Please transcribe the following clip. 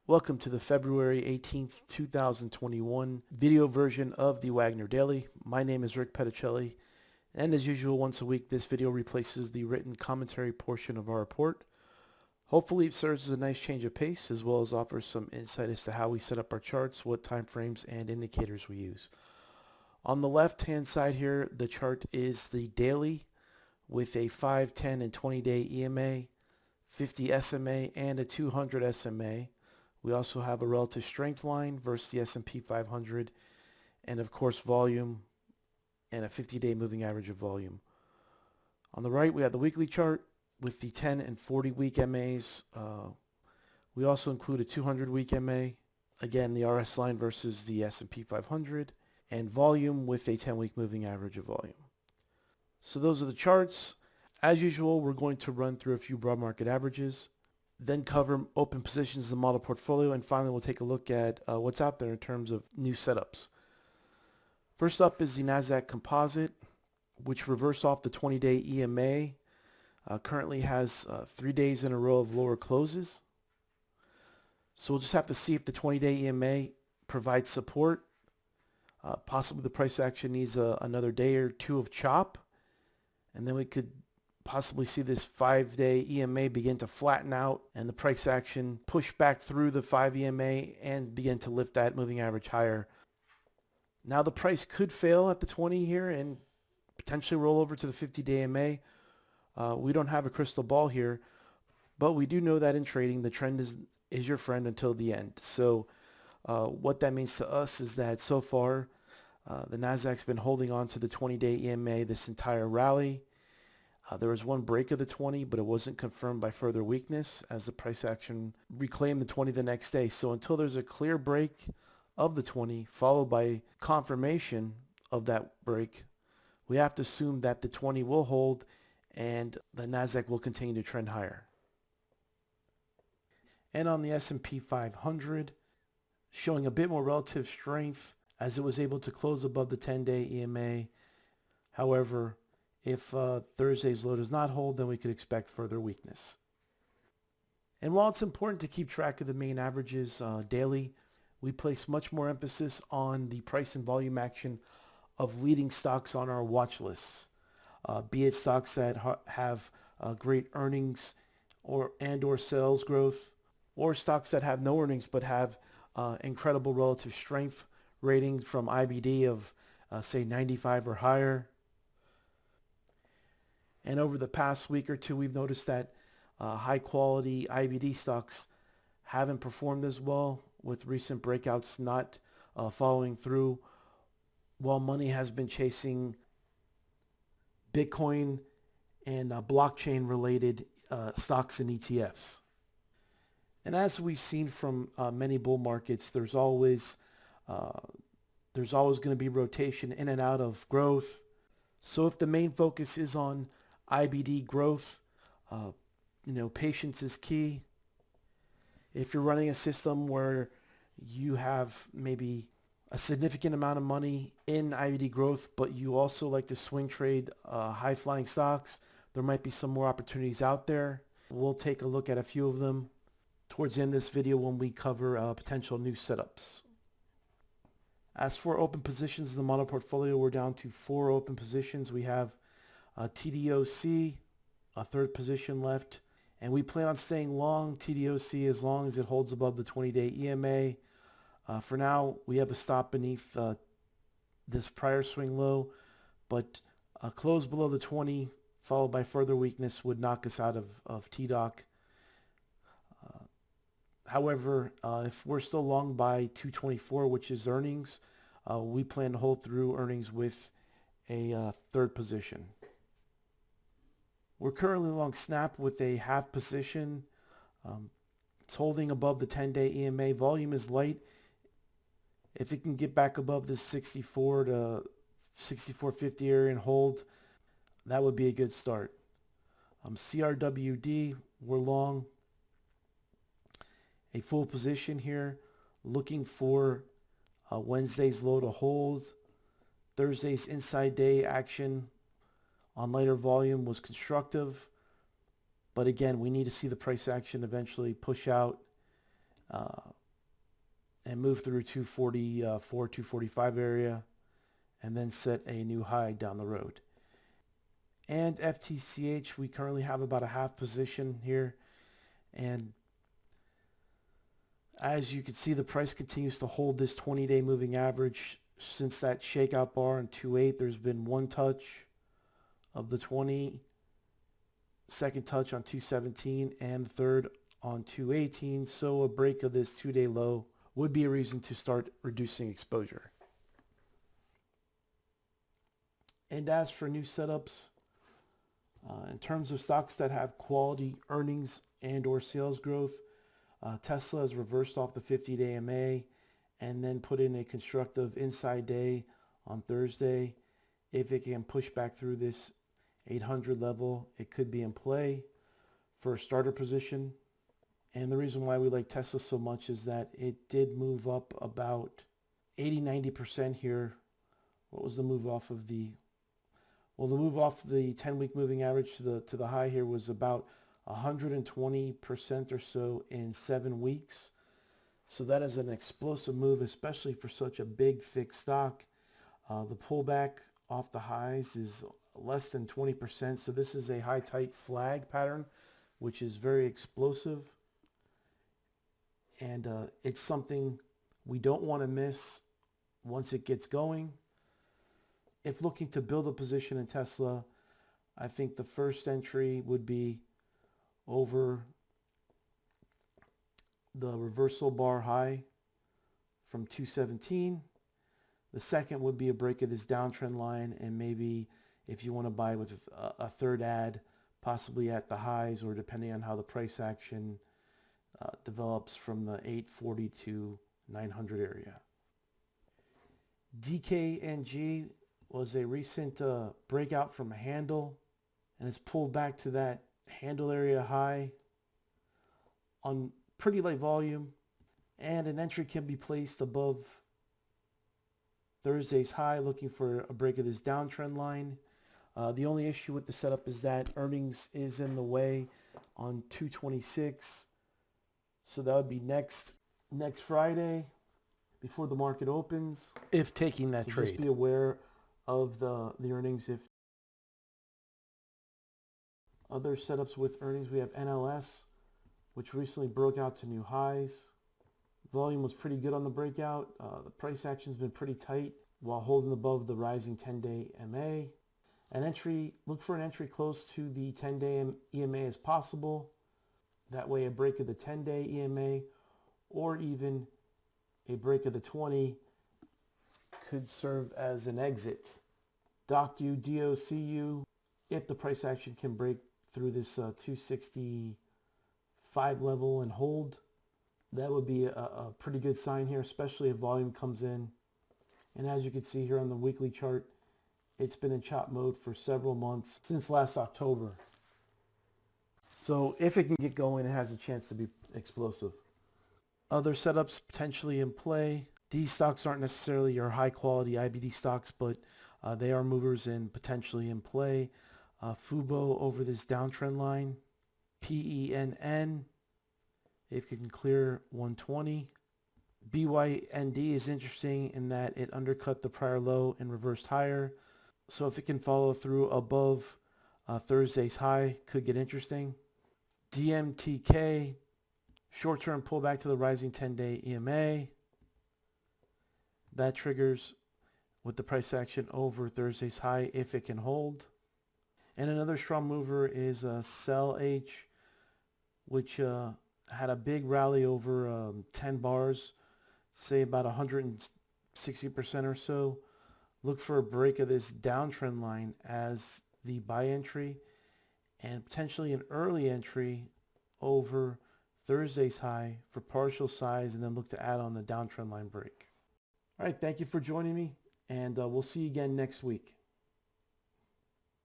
Welcome to the February 18th, 2021 video version of the Wagner Daily. My name is Rick Petticelli, and as usual, once a week, this video replaces the written commentary portion of our report. Hopefully, it serves as a nice change of pace, as well as offers some insight as to how we set up our charts, what time frames and indicators we use. On the left-hand side here, the chart is the daily with a 5, 10, and 20-day EMA, 50 SMA, and a 200 SMA. We also have a relative strength line versus the S&P 500, and of course volume and a 50-day moving average of volume. On the right, we have the weekly chart with the 10 and 40-week MAs. We also include a 200-week MA, again the RS line versus the S&P 500, and volume with a 10-week moving average of volume. So those are the charts. As usual, we're going to run through a few broad market averages, then cover open positions in the model portfolio, and finally we'll take a look at what's out there in terms of new setups. First up is the NASDAQ Composite, which reversed off the 20-day EMA. Currently has 3 days in a row of lower closes. So we'll just have to see if the 20-day EMA provides support. Possibly the price action needs another day or two of chop, and then we could possibly see this 5-day EMA begin to flatten out and the price action push back through the 5 EMA and begin to lift that moving average higher. Now the price could fail at the 20 here and potentially roll over to the 50-day EMA. We don't have a crystal ball here, but we do know that in trading the trend is your friend until the end. So what that means to us is that so far the NASDAQ's been holding on to the 20-day EMA this entire rally. There was one break of the 20, but it wasn't confirmed by further weakness as the price action reclaimed the 20 the next day. So until there's a clear break of the 20 followed by confirmation of that break, we have to assume that the 20 will hold and the NASDAQ will continue to trend higher. And on the S&P 500, showing a bit more relative strength as it was able to close above the 10-day EMA. However, if Thursday's low does not hold, then we could expect further weakness. And while it's important to keep track of the main averages daily, we place much more emphasis on the price and volume action of leading stocks on our watch lists, be it stocks that have great earnings or sales growth, or stocks that have no earnings but have incredible relative strength rating from IBD of say 95 or higher. And over the past week or two, we've noticed that high quality IBD stocks haven't performed as well, with recent breakouts not following through, while money has been chasing Bitcoin and blockchain related stocks and ETFs. And as we've seen from many bull markets, there's always going to be rotation in and out of growth. So if the main focus is on IBD growth, patience is key. If you're running a system where you have maybe a significant amount of money in IBD growth, but you also like to swing trade high-flying stocks, there might be some more opportunities out there. We'll take a look at a few of them towards the end of this video when we cover potential new setups. As for open positions in the model portfolio, we're down to 4 open positions. We have TDOC, a third position left, and we plan on staying long TDOC as long as it holds above the 20-day EMA. For now, we have a stop beneath this prior swing low, but a close below the 20 followed by further weakness would knock us out of TDOC. However, if we're still long by 224, which is earnings, we plan to hold through earnings with a third position. We're currently long Snap with a half position. It's holding above the 10-day EMA. Volume is light. If it can get back above this 64 to 64.50 area and hold, that would be a good start. CRWD, we're long a full position here, looking for Wednesday's low to hold. Thursday's inside day action on lighter volume was constructive, but again, we need to see the price action eventually push out and move through 244, 245 area, and then set a new high down the road. And FTCH, we currently have about a half position here, and as you can see, the price continues to hold this 20-day moving average. Since that shakeout bar in 2.8, there's been one touch of the 20, second touch on 217, and third on 218. So a break of this 2-day low would be a reason to start reducing exposure. And as for new setups, in terms of stocks that have quality earnings and or sales growth, Tesla has reversed off the 50-day MA and then put in a constructive inside day on Thursday. If it can push back through this 800 level, it could be in play for a starter position. And the reason why we like Tesla so much is that it did move up about 80-90% here. What was the move off of the... Well, the move off the 10-week moving average to the high here was about 120% or so in 7 weeks. So that is an explosive move, especially for such a big fixed stock. The pullback off the highs is less than 20%. So this is a high tight flag pattern, which is very explosive. And it's something we don't want to miss once it gets going. If looking to build a position in Tesla, I think the first entry would be over the reversal bar high from 217. The second would be a break of this downtrend line, and maybe if you want to buy with a third add, possibly at the highs or depending on how the price action develops from the 840 to 900 area. DKNG was a recent breakout from a handle and has pulled back to that handle area high on pretty light volume, and an entry can be placed above Thursday's high looking for a break of this downtrend line. The only issue with the setup is that earnings is in the way on 226, so that would be next Friday before the market opens, if taking that trade. Just be aware of the earnings. If other setups with earnings, we have NLS, which recently broke out to new highs. Volume was pretty good on the breakout. The price action has been pretty tight while holding above the rising 10-day MA. Look for an entry close to the 10-day EMA as possible. That way a break of the 10-day EMA or even a break of the 20 could serve as an exit. DOCU, DOCU, if the price action can break through this 265 level and hold, that would be a pretty good sign here, especially if volume comes in. And as you can see here on the weekly chart, it's been in chop mode for several months since last October. So if it can get going, it has a chance to be explosive. Other setups potentially in play. These stocks aren't necessarily your high quality IBD stocks, but they are movers and potentially in play. FUBO over this downtrend line. PENN, if it can clear 120. BYND is interesting in that it undercut the prior low and reversed higher. So if it can follow through above Thursday's high, could get interesting. DMTK, short-term pullback to the rising 10-day EMA. That triggers with the price action over Thursday's high if it can hold. And another strong mover is CELH, which had a big rally over 10 bars, say about 160% or so. Look for a break of this downtrend line as the buy entry and potentially an early entry over Thursday's high for partial size, and then look to add on the downtrend line break. All right, thank you for joining me, and we'll see you again next week.